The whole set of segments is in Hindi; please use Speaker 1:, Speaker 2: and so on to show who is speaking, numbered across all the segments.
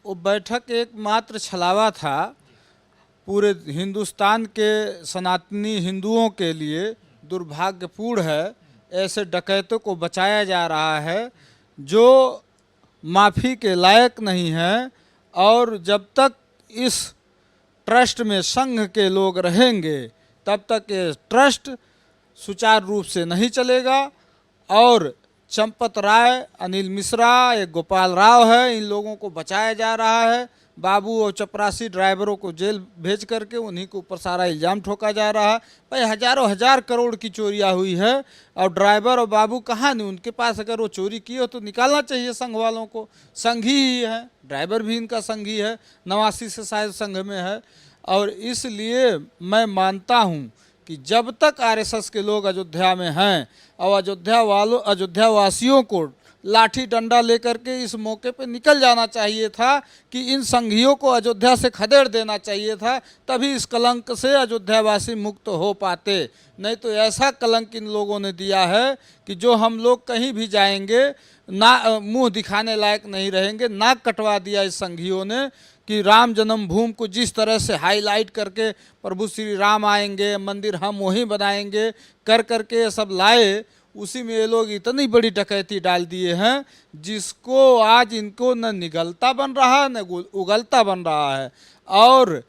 Speaker 1: वो बैठक एकमात्र छलावा था। पूरे हिंदुस्तान के सनातनी हिंदुओं के लिए दुर्भाग्यपूर्ण है, ऐसे डकैतों को बचाया जा रहा है जो माफ़ी के लायक नहीं है। और जब तक इस ट्रस्ट में संघ के लोग रहेंगे तब तक ये ट्रस्ट सुचारू रूप से नहीं चलेगा। और चंपत राय, अनिल मिश्रा, एक गोपाल राव है, इन लोगों को बचाया जा रहा है। बाबू और चपरासी ड्राइवरों को जेल भेज करके उन्हीं के ऊपर सारा इल्ज़ाम ठोका जा रहा है। भाई हजारों हजार करोड़ की चोरियां हुई है और ड्राइवर और बाबू कहाँ नहीं, उनके पास अगर वो चोरी की हो तो निकालना चाहिए संघ वालों को। संघी ही है, ड्राइवर भी इनका संघी है, 89 से शायद संघ में है। और इसलिए मैं मानता हूँ कि जब तक आरएसएस के लोग अयोध्या में हैं और अयोध्या वासियों को लाठी डंडा लेकर के इस मौके पे निकल जाना चाहिए था कि इन संघियों को अयोध्या से खदेड़ देना चाहिए था, तभी इस कलंक से अयोध्यावासी मुक्त हो पाते। नहीं तो ऐसा कलंक इन लोगों ने दिया है कि जो हम लोग कहीं भी जाएंगे ना मुंह दिखाने लायक नहीं रहेंगे। नाक कटवा दिया इस संघियों ने कि राम जन्मभूमि को जिस तरह से हाईलाइट करके प्रभु श्री राम आएंगे, मंदिर हम वहीं बनाएंगे कर करके सब लाए, उसी में ये लोग इतनी बड़ी डकैती डाल दिए हैं जिसको आज इनको न निगलता बन रहा है न उगलता बन रहा है। और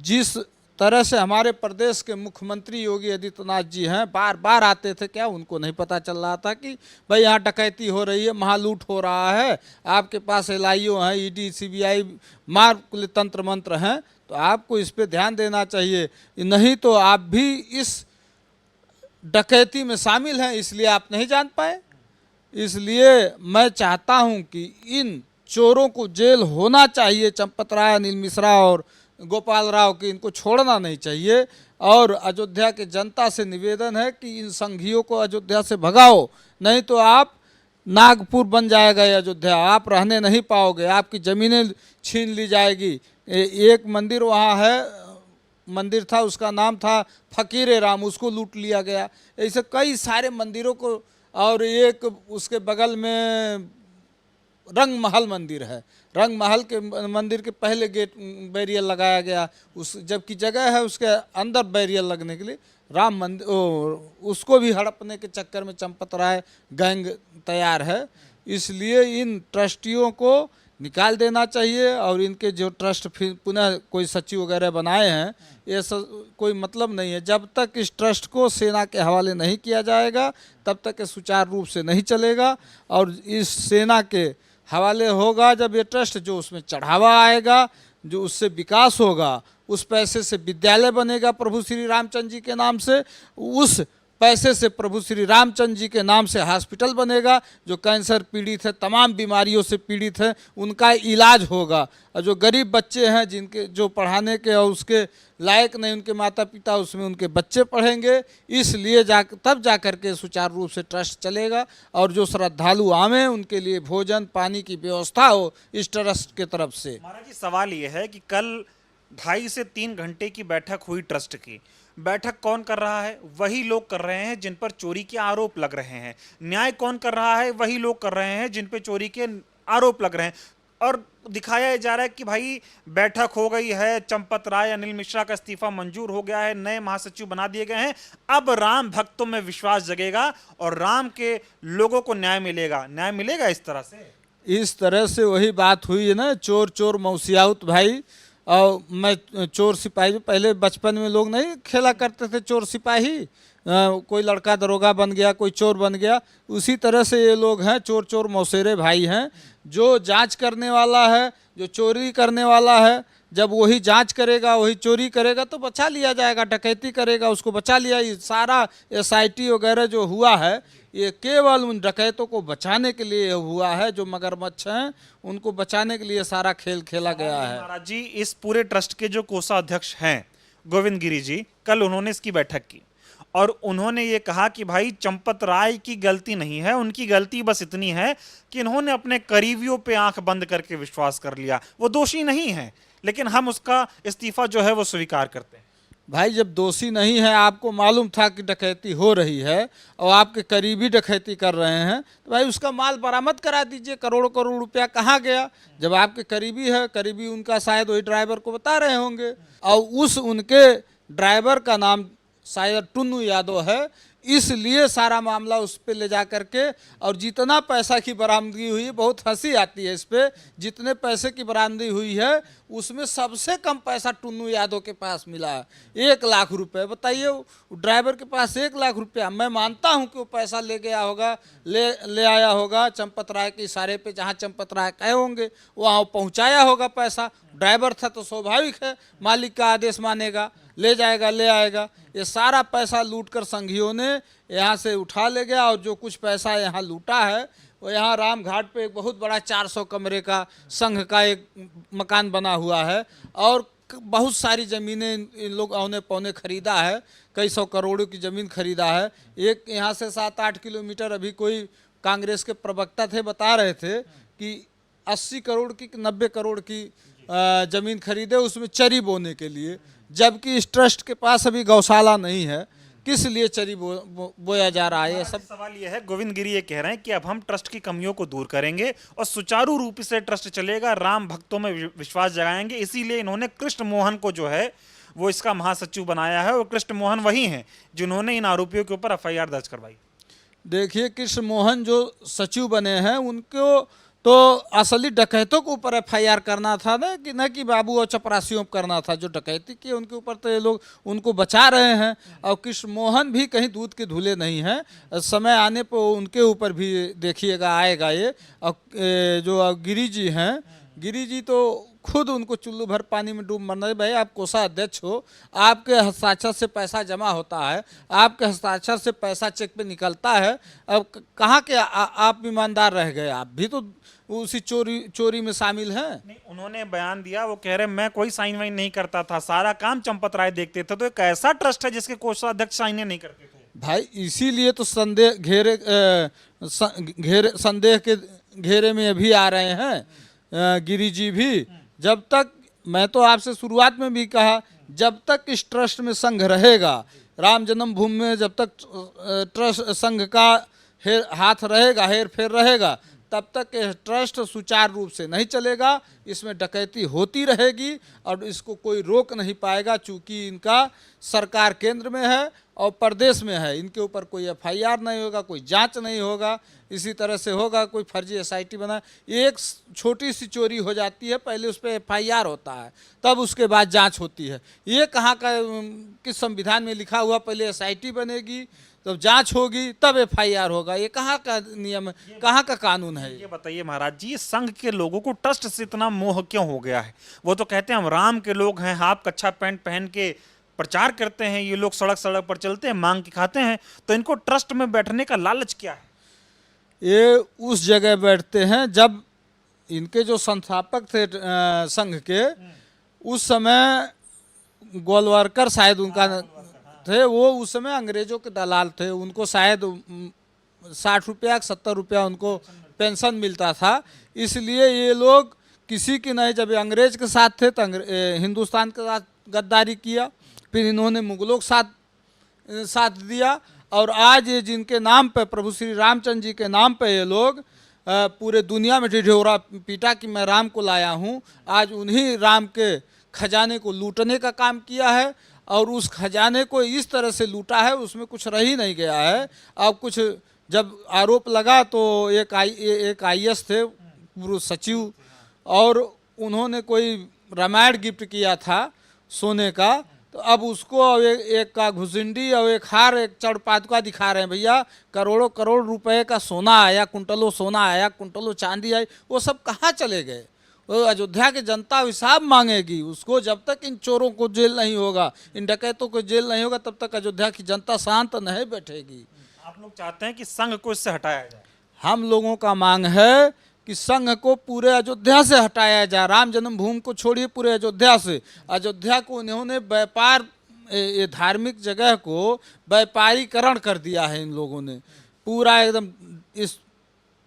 Speaker 1: जिस तरह से हमारे प्रदेश के मुख्यमंत्री योगी आदित्यनाथ जी हैं, बार बार आते थे, क्या उनको नहीं पता चल रहा था कि भाई यहाँ डकैती हो रही है, महालूट हो रहा है, आपके पास एलआईओ हैं, ईडी सीबीआई मार तंत्र मंत्र हैं, तो आपको इस पे ध्यान देना चाहिए। नहीं तो आप भी इस डकैती में शामिल हैं, इसलिए आप नहीं जान पाए। इसलिए मैं चाहता हूं कि इन चोरों को जेल होना चाहिए, चंपत राय, अनिल मिश्रा और गोपाल राव की, इनको छोड़ना नहीं चाहिए। और अयोध्या के जनता से निवेदन है कि इन संघियों को अयोध्या से भगाओ, नहीं तो आप नागपुर बन जाएगा ये अयोध्या, आप रहने नहीं पाओगे, आपकी ज़मीनें छीन ली जाएगी। एक मंदिर वहाँ है, मंदिर था, उसका नाम था फकीर राम, उसको लूट लिया गया। ऐसे कई सारे मंदिरों को, और एक उसके बगल में रंग महल मंदिर है, रंग महल के मंदिर के पहले गेट बैरियर लगाया गया, उस जबकि जगह है उसके अंदर बैरियर लगने के लिए। राम मंदिर उसको भी हड़पने के चक्कर में चंपत राय गैंग तैयार है। इसलिए इन ट्रस्टियों को निकाल देना चाहिए और इनके जो ट्रस्ट फिर पुनः कोई सचिव वगैरह बनाए हैं, ये सब कोई मतलब नहीं है। जब तक इस ट्रस्ट को सेना के हवाले नहीं किया जाएगा तब तक ये सुचारू रूप से नहीं चलेगा। और इस सेना के हवाले होगा जब ये ट्रस्ट, जो उसमें चढ़ावा आएगा, जो उससे विकास होगा, उस पैसे से विद्यालय बनेगा प्रभु श्री रामचंद्र जी के नाम से, उस पैसे से प्रभु श्री रामचंद्र जी के नाम से हॉस्पिटल बनेगा, जो कैंसर पीड़ित है, तमाम बीमारियों से पीड़ित है, उनका इलाज होगा। और जो गरीब बच्चे हैं जिनके जो पढ़ाने के और उसके लायक नहीं उनके माता पिता, उसमें उनके बच्चे पढ़ेंगे। इसलिए तब जा कर के सुचारू रूप से ट्रस्ट चलेगा और जो श्रद्धालु आवें उनके लिए भोजन पानी की व्यवस्था हो इस ट्रस्ट के तरफ से।
Speaker 2: महाराज जी, सवाल ये है कि कल 2.5 से 3 घंटे की बैठक हुई ट्रस्ट की। बैठक कौन कर रहा है? वही लोग कर रहे हैं जिन पर चोरी के आरोप लग रहे हैं। न्याय कौन कर रहा है? वही लोग कर रहे हैं जिन पर चोरी के आरोप लग रहे हैं। और दिखाया जा रहा है कि भाई बैठक हो गई है, चंपत राय, अनिल मिश्रा का इस्तीफा मंजूर हो गया है, नए महासचिव बना दिए गए हैं, अब राम भक्तों में विश्वास जगेगा और राम के लोगों को न्याय मिलेगा। न्याय मिलेगा इस तरह से?
Speaker 1: इस तरह से वही बात हुई है ना, चोर चोर मौसियाउत भाई। और मैं चोर सिपाही, पहले बचपन में लोग नहीं खेला करते थे चोर सिपाही, कोई लड़का दरोगा बन गया, कोई चोर बन गया, उसी तरह से ये लोग हैं, चोर चोर मौसेरे भाई हैं। जो जांच करने वाला है, जो चोरी करने वाला है, जब वही जांच करेगा, वही चोरी करेगा तो बचा लिया जाएगा, डकैती करेगा उसको बचा लिया। ये सारा एसआईटी वगैरह जो हुआ है ये केवल उन डकैतों को बचाने के लिए हुआ है, जो मगरमच्छ हैं उनको बचाने के लिए सारा खेल खेला गया है।
Speaker 2: महाराज जी, इस पूरे ट्रस्ट के जो कोषाध्यक्ष हैं गोविंद गिरी जी, कल उन्होंने इसकी बैठक की और उन्होंने ये कहा कि भाई चंपत राय की गलती नहीं है, उनकी गलती बस इतनी है कि इन्होंने अपने करीबियों पे आंख बंद करके विश्वास कर लिया। वो दोषी नहीं है, लेकिन हम उसका इस्तीफा जो है वो स्वीकार करते हैं।
Speaker 1: भाई जब दोषी नहीं है, आपको मालूम था कि डकैती हो रही है और आपके करीबी डकैती कर रहे हैं, तो भाई उसका माल बरामद करा दीजिए। करोड़ करोड़ रुपया कहाँ गया? जब आपके करीबी है, करीबी उनका शायद वही ड्राइवर को बता रहे होंगे, और उस उनके ड्राइवर का नाम शायद टुन्नू यादव है, इसलिए सारा मामला उस पर ले जा करके, और जितना पैसा की बरामदगी हुई, बहुत हंसी आती है इस पे, जितने पैसे की बरामदगी हुई है उसमें सबसे कम पैसा टुन्नू यादव के पास मिला है, 1 लाख रुपए। बताइए, ड्राइवर के पास 1 लाख रुपया। मैं मानता हूं कि वो पैसा ले गया होगा, ले आया होगा चंपत राय के इशारे पे, जहां चंपत राय कहे होंगे वहां पहुंचाया होगा पैसा। ड्राइवर था तो स्वाभाविक है मालिक का आदेश मानेगा, ले जाएगा, ले आएगा। ये सारा पैसा लूटकर संघियों ने यहाँ से उठा ले गया, और जो कुछ पैसा यहाँ लूटा है वो यहाँ राम घाट पे एक बहुत बड़ा 400 कमरे का संघ का एक मकान बना हुआ है, और बहुत सारी ज़मीनें इन लोग औने पौने खरीदा है, कई सौ करोड़ों की ज़मीन खरीदा है। एक यहाँ से 7-8 किलोमीटर अभी कोई कांग्रेस के प्रवक्ता थे, बता रहे थे कि 80 करोड़ की 90 करोड़ की ज़मीन खरीदे उसमें चरी बोने के लिए, जबकि इस ट्रस्ट के पास अभी गौशाला नहीं है। किस लिए चरी बोया जा रहा है? ये सब
Speaker 2: सवाल ये है, गोविंद गिरी ये कह रहे हैं कि अब हम ट्रस्ट की कमियों को दूर करेंगे और सुचारू रूप से ट्रस्ट चलेगा, राम भक्तों में विश्वास जगाएंगे, इसीलिए इन्होंने कृष्ण मोहन को जो है वो इसका महासचिव बनाया है, और कृष्ण मोहन वही हैं जिन्होंने इन आरोपियों के ऊपर एफआईआर दर्ज करवाई।
Speaker 1: देखिए, कृष्ण मोहन जो सचिव बने हैं उनको तो असली डकैतों के ऊपर एफआईआर करना था ना, कि न कि बाबू और चपरासियों पर करना था। जो डकैती की उनके ऊपर तो ये लोग उनको बचा रहे हैं, और कृष्ण मोहन भी कहीं दूध के धुले नहीं हैं। समय आने पर उनके ऊपर भी देखिएगा आएगा ये। और जो गिरी जी हैं, गिरी जी तो खुद उनको चुल्लू भर पानी में डूब मरना है। भाई आप कोषाध्यक्ष हो, आपके हस्ताक्षर से पैसा जमा होता है, आपके हस्ताक्षर से पैसा चेक पे निकलता है। अब कहाँ के आप ईमानदार रह गए? आप भी तो उसी चोरी में शामिल हैं।
Speaker 2: नहीं, उन्होंने बयान दिया, वो कह रहे मैं कोई साइन वाइन नहीं करता था, सारा काम चंपत राय देखते थे। तो एक ऐसा ट्रस्ट है जिसके कोषाध्यक्ष साइन नहीं करते थे।
Speaker 1: भाई इसीलिए तो संदेह के घेरे में अभी आ रहे हैं गिरी जी भी। जब तक, मैं तो आपसे शुरुआत में भी कहा, जब तक इस ट्रस्ट में संघ रहेगा, राम जन्मभूमि में जब तक ट्रस्ट संघ का हाथ रहेगा, हेर फेर रहेगा, तब तक यह ट्रस्ट सुचारू रूप से नहीं चलेगा। इसमें डकैती होती रहेगी और इसको कोई रोक नहीं पाएगा, चूँकि इनका सरकार केंद्र में है और प्रदेश में है। इनके ऊपर कोई एफआईआर नहीं होगा, कोई जांच नहीं होगा। इसी तरह से होगा कोई फर्जी एसआईटी बना, एक छोटी सी चोरी हो जाती है, पहले उस पर एफआईआर होता है, तब उसके बाद जांच होती है। ये कहाँ का, किस संविधान में लिखा हुआ पहले एसआईटी बनेगी, तब जांच होगी, तब एफआईआर होगा? ये कहाँ का नियम है, कहाँ का कानून है?
Speaker 2: ये बताइए महाराज जी, ये संघ के लोगों को ट्रस्ट से इतना मोह क्यों हो गया है? वो तो कहते हैं हम राम के लोग हैं, हाफ कच्छा पैंट पहन के प्रचार करते हैं, ये लोग सड़क सड़क पर चलते हैं, मांग के खाते हैं, तो इनको ट्रस्ट में बैठने का लालच क्या है?
Speaker 1: ये उस जगह बैठते हैं जब इनके जो संस्थापक थे संघ के, उस समय गोलवारकर शायद उनका थे, वो उस समय अंग्रेजों के दलाल थे। उनको शायद 60 रुपया 70 रुपया उनको पेंशन मिलता था। इसलिए ये लोग किसी की नहीं, जब अंग्रेज के साथ थे तो हिंदुस्तान के साथ गद्दारी किया, फिर इन्होंने मुगलों के साथ दिया, और आज ये जिनके नाम पे, प्रभु श्री रामचंद्र जी के नाम पे ये लोग पूरे दुनिया में ढिढोरा पीटा कि मैं राम को लाया हूँ। आज उन्हीं राम के खजाने को लूटने का काम किया है, और उस खजाने को इस तरह से लूटा है, उसमें कुछ रह ही नहीं गया है। अब कुछ जब आरोप लगा तो एक आईएएस थे पूर्व सचिव, और उन्होंने कोई रामायण गिफ्ट किया था सोने का, तो अब उसको एक का घुसुंडी और एक हार, एक चढ़पादुका दिखा रहे हैं। भैया करोड़ों करोड़ रुपए का सोना आया, कुंटलों सोना आया, कुंटलों चांदी आई, वो सब कहाँ चले गए? वो अयोध्या की जनता हिसाब मांगेगी उसको। जब तक इन चोरों को जेल नहीं होगा, इन डकैतों को जेल नहीं होगा, तब तक अयोध्या की जनता शांत नहीं बैठेगी।
Speaker 2: आप लोग चाहते हैं कि संघ को इससे हटाया जाए?
Speaker 1: हम लोगों का मांग है कि संघ को पूरे अयोध्या से हटाया जाए। राम जन्मभूमि को छोड़िए, पूरे अयोध्या से। अयोध्या को उन्होंने व्यापार, ये धार्मिक जगह को व्यापारीकरण कर दिया है इन लोगों ने, पूरा एकदम इस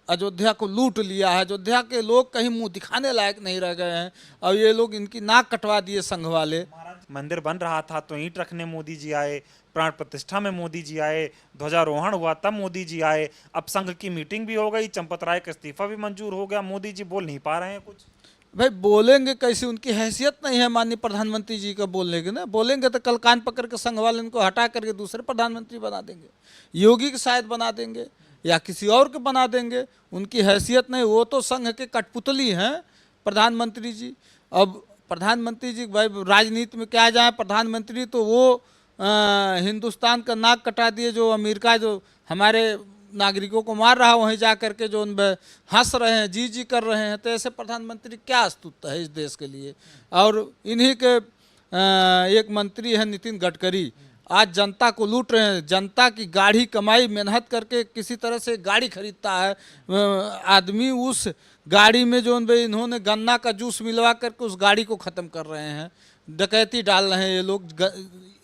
Speaker 1: अयोध्या को लूट लिया है। अयोध्या के लोग कहीं मुंह दिखाने लायक नहीं रह गए हैं, और ये लोग इनकी नाक कटवा दिए संघ वाले।
Speaker 2: मंदिर बन रहा था तो ईंट रखने मोदी जी आए, प्राण प्रतिष्ठा में मोदी जी आए, ध्वजारोहण हुआ तब मोदी जी आए, अब संघ की मीटिंग भी हो गई, चंपत राय का इस्तीफा भी मंजूर हो गया, मोदी जी बोल नहीं पा रहे हैं कुछ।
Speaker 1: भाई बोलेंगे कैसे, उनकी हैसियत नहीं है माननीय प्रधानमंत्री जी का बोलने की ना। बोलेंगे तो कल कान पकड़ के संघ वाले इनको हटा करके दूसरे प्रधानमंत्री बना देंगे, योगी के शायद बना देंगे या किसी और के बना देंगे। उनकी हैसियत नहीं, वो तो संघ के कठपुतली हैं प्रधानमंत्री जी। अब प्रधानमंत्री जी भाई राजनीति में क्या जाए, प्रधानमंत्री तो वो हिंदुस्तान का नाक कटा दिए, जो अमेरिका जो हमारे नागरिकों को मार रहा, वहीं जा करके जो उन पर हंस रहे हैं, जी जी कर रहे हैं। तो ऐसे प्रधानमंत्री क्या अस्तुत्व है इस देश के लिए। और इन्हीं के एक मंत्री है नितिन गडकरी, आज जनता को लूट रहे हैं। जनता की गाढ़ी कमाई मेहनत करके किसी तरह से गाड़ी खरीदता है आदमी, उस गाड़ी में जो इन्होंने गन्ना का जूस मिलवा करके उस गाड़ी को ख़त्म कर रहे हैं, डकैती डाल रहे हैं ये लोग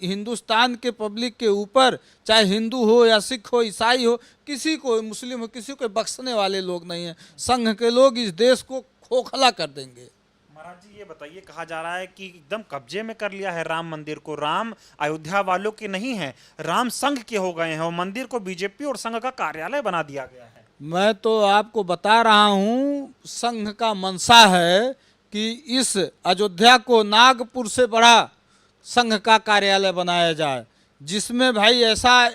Speaker 1: हिंदुस्तान के पब्लिक के ऊपर। चाहे हिंदू हो या सिख हो, ईसाई हो, किसी को, मुस्लिम हो, किसी को बख्शने वाले लोग नहीं हैं। संघ के लोग इस देश को खोखला कर देंगे।
Speaker 2: महाराज जी ये बताइए, कहा जा रहा है कि एकदम कब्जे में कर लिया है राम मंदिर को। राम अयोध्या वालों के नहीं है, राम संघ के हो गए हैं और मंदिर को बीजेपी और संघ का कार्यालय बना दिया गया है।
Speaker 1: मैं तो आपको बता रहा हूँ, संघ का मंशा है कि इस अयोध्या को नागपुर से बड़ा संघ का कार्यालय बनाया जाए, जिसमें भाई ऐसा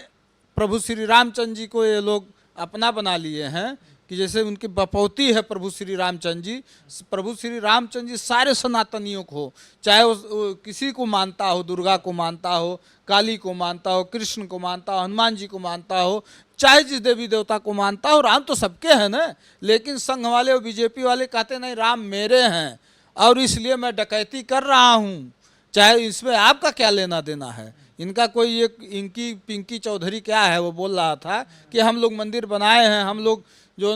Speaker 1: प्रभु श्री रामचंद्र जी को ये लोग अपना बना लिए हैं कि जैसे उनकी बपौती है प्रभु श्री रामचंद्र जी। प्रभु श्री रामचंद्र जी सारे सनातनियों को, चाहे वो किसी को मानता हो, दुर्गा को मानता हो, काली को मानता हो, कृष्ण को मानता हो, हनुमान जी को मानता हो, चाहे जिस देवी देवता को मानता हो, राम तो सबके हैं ना। लेकिन संघ वाले और बीजेपी वाले कहते नहीं, राम मेरे हैं और इसलिए मैं डकैती कर रहा हूँ। चाहे इसमें आपका क्या लेना देना है। इनका कोई एक इनकी पिंकी चौधरी क्या है, वो बोल रहा था कि हम लोग मंदिर बनाए हैं, हम लोग जो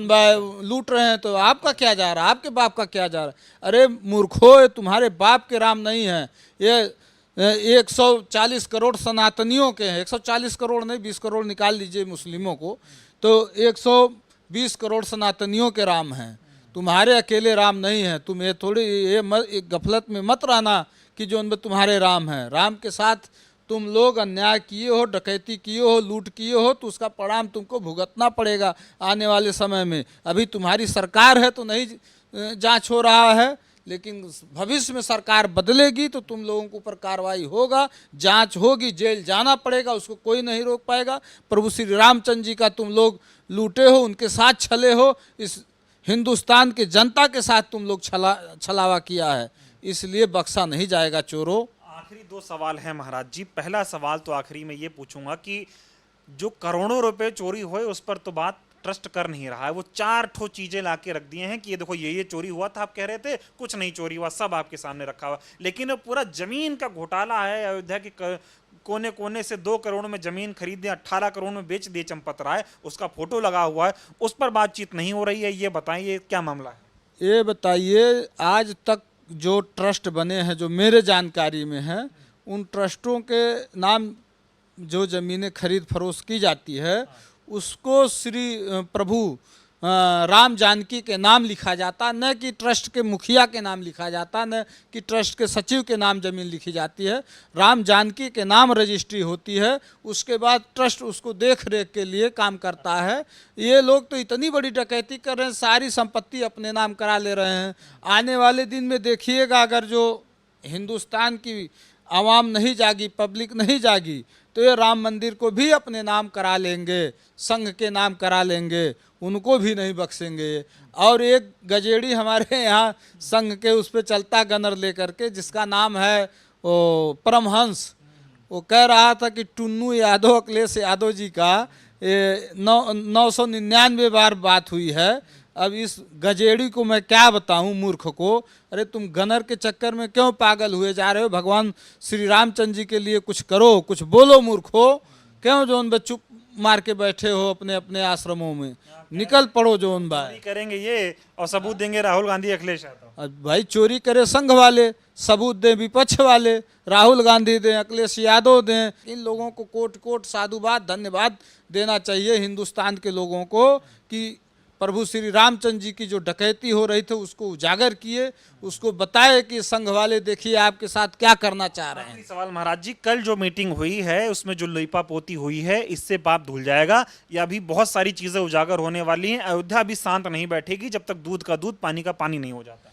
Speaker 1: लूट रहे हैं, तो आपका क्या जा रहा है, आपके बाप का क्या जा रहा है। अरे मूर्खो, तुम्हारे बाप के राम नहीं है, ये 140 करोड़ सनातनियों के हैं। 140 करोड़ नहीं, 20 करोड़ निकाल लीजिए मुस्लिमों को, तो 120 करोड़ सनातनियों के राम हैं, तुम्हारे अकेले राम नहीं हैं। तुम ये थोड़ी ये गफलत में मत रहना कि जो उनमें तुम्हारे राम हैं। राम के साथ तुम लोग अन्याय किए हो, डकैती किए हो, लूट किए हो, तो उसका परिणाम तुमको भुगतना पड़ेगा आने वाले समय में। अभी तुम्हारी सरकार है तो नहीं जांच हो रहा है, लेकिन भविष्य में सरकार बदलेगी तो तुम लोगों के ऊपर कार्रवाई होगा, जांच होगी, जेल जाना पड़ेगा, उसको कोई नहीं रोक पाएगा। प्रभु श्री रामचंद्र जी का तुम लोग लूटे हो, उनके साथ छले हो, इस हिंदुस्तान के जनता के साथ तुम लोग छलावा किया है, इसलिए बख्शा नहीं जाएगा चोरों।
Speaker 2: आखिरी दो सवाल हैं महाराज जी। पहला सवाल तो आखिरी में ये पूछूंगा कि जो करोड़ों रुपए चोरी हुए उस पर तो बात ट्रस्ट कर नहीं रहा है। वो 4 ठो चीजें लाके रख दिए हैं कि ये देखो ये चोरी हुआ था, आप कह रहे थे कुछ नहीं चोरी हुआ, सब आपके सामने रखा हुआ। लेकिन अब पूरा जमीन का घोटाला है। अयोध्या के कोने कोने से 2 करोड़ में जमीन खरीद 18 करोड़ में बेच दिए चंपत राय, उसका फोटो लगा हुआ है, उस पर बातचीत नहीं हो रही है। ये बताइए क्या मामला है।
Speaker 1: ये बताइए, आज तक जो ट्रस्ट बने हैं जो मेरे जानकारी में हैं, उन ट्रस्टों के नाम जो ज़मीनें खरीद फरोख्त की जाती है, उसको श्री प्रभु राम जानकी के नाम लिखा जाता, न कि ट्रस्ट के मुखिया के नाम लिखा जाता, न कि ट्रस्ट के सचिव के नाम ज़मीन लिखी जाती है। राम जानकी के नाम रजिस्ट्री होती है, उसके बाद ट्रस्ट उसको देख रेख के लिए काम करता है। ये लोग तो इतनी बड़ी डकैती कर रहे हैं, सारी संपत्ति अपने नाम करा ले रहे हैं। आने वाले दिन में देखिएगा, अगर जो हिंदुस्तान की आवाम नहीं जागी, पब्लिक नहीं जागी, तो ये राम मंदिर को भी अपने नाम करा लेंगे, संघ के नाम करा लेंगे, उनको भी नहीं बख्शेंगे। और एक गजेड़ी हमारे यहाँ संघ के उस पर चलता गनर लेकर के, जिसका नाम है वो परमहंस, वो कह रहा था कि टुन्नू यादव, अखिलेश यादव जी का 999 बार बात हुई है। अब इस गजेड़ी को मैं क्या बताऊं, मूर्ख को। अरे तुम गनर के चक्कर में क्यों पागल हुए जा रहे हो। भगवान श्री रामचंद्र जी के लिए कुछ करो, कुछ बोलो मूर्खो। क्यों जो उन चुप मार के बैठे हो अपने अपने आश्रमों में, निकल पड़ो जो उन भाई
Speaker 2: करेंगे ये और सबूत देंगे राहुल गांधी अखिलेश यादव।
Speaker 1: भाई चोरी करे संघ वाले, सबूत दें विपक्ष वाले, राहुल गांधी दें, अखिलेश यादव दें। इन लोगों को कोट कोट साधुवाद धन्यवाद देना चाहिए हिंदुस्तान के लोगों को कि प्रभु श्री रामचंद्र जी की जो डकैती हो रही थी उसको उजागर किए, उसको बताए कि संघ वाले देखिए आपके साथ क्या करना चाह रहे हैं।
Speaker 2: आखिरी सवाल महाराज जी, कल जो मीटिंग हुई है उसमें जो लीपा पोती हुई है इससे पाप धुल जाएगा या अभी बहुत सारी चीजें उजागर होने वाली हैं? अयोध्या अभी शांत नहीं बैठेगी जब तक दूध का दूध पानी का पानी नहीं हो जाता।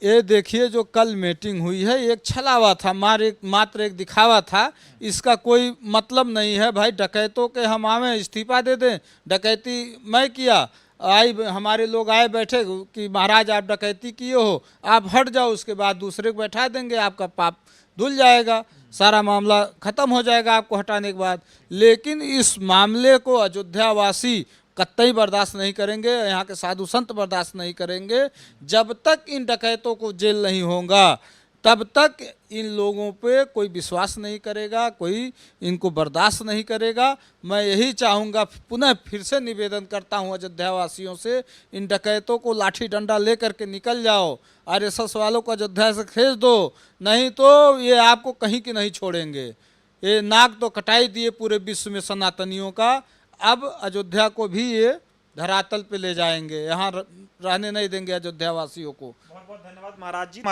Speaker 1: ये देखिए जो कल मीटिंग हुई है एक छलावा था, मात्र एक दिखावा था, इसका कोई मतलब नहीं है भाई। डकैतों के हम आवे इस्तीफा दे दें, डकैती मैं किया, हमारे लोग आए बैठे कि महाराज आप डकैती किए हो, आप हट जाओ, उसके बाद दूसरे को बैठा देंगे, आपका पाप धुल जाएगा, सारा मामला खत्म हो जाएगा आपको हटाने के बाद। लेकिन इस मामले को अयोध्यावासी कतई बर्दाश्त नहीं करेंगे, यहाँ के साधु संत बर्दाश्त नहीं करेंगे। जब तक इन डकैतों को जेल नहीं होगा तब तक इन लोगों पे कोई विश्वास नहीं करेगा, कोई इनको बर्दाश्त नहीं करेगा। मैं यही चाहूँगा, पुनः फिर से निवेदन करता हूँ अयोध्यावासियों से, इन डकैतों को लाठी डंडा ले करके निकल जाओ, आरएसएस वालों को अयोध्या से खींच दो, नहीं तो ये आपको कहीं की नहीं छोड़ेंगे। ये नाक तो कटाई दिए पूरे विश्व में सनातनियों का, अब अयोध्या को भी ये धरातल पे ले जाएंगे, यहाँ रहने नहीं देंगे अयोध्यावासियों को।
Speaker 2: बहुत बहुत धन्यवाद महाराज जी।